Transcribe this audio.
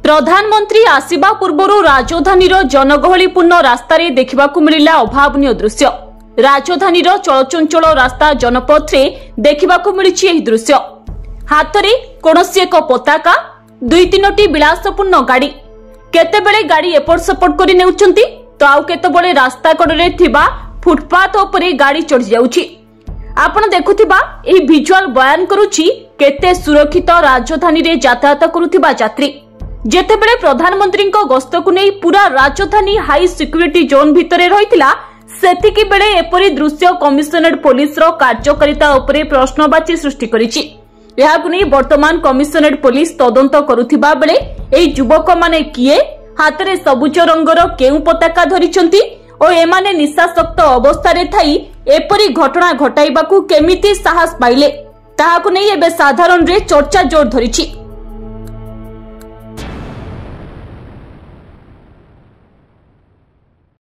प्रधानमंत्री आसिबा पूर्वरु राजधानीर जनगहलीपूर्ण रास्तार देखिबाकु मिलिला अभावनीय दृश्य। राजधानीर चलचंचल रास्ता जनपथ देखिबाकु मिलिछि एही दृश्य। हाथरे कोनोसी एक पताका, दुई तीनोटी विलासपूर्ण गाड़ी, केतेबेले गाड़ी एपट सेपट करि नेउचंती तो आउ केतेबेले रास्ता कड़े थिबा फुटपाथ उपरे गाड़ी चढ़ी जाउछि। आपण देखुथिबा एही विजुअल बयान करूछि केते सुरक्षित राजधानी रे यातायात करुथिबा यात्री। जेतेबेले प्रधानमंत्री गस्त को नहीं पूरा राजधानी हाई सिक्यूरिटी जोन भितरे रहितिला सेतिकी बेले एपरी दृश्य कमिशनरेट पुलिस रो कार्यकारिता उपरे प्रश्नवाची सृष्टि करिछि। एहाकु नहीं वर्तमान कमिशनरेट पुलिस तदंत करुथिबा बेले एही युवक माने किए, हातरे सबुज रंगर केउ पताका धरिछंती ओ एमाने निशासक्त अवस्था थाई एपरी घटना घटाइबाकू केमिति साहस पाइले ताहाकु नहीं एबे साधारण रे चर्चा जोर धरिछि।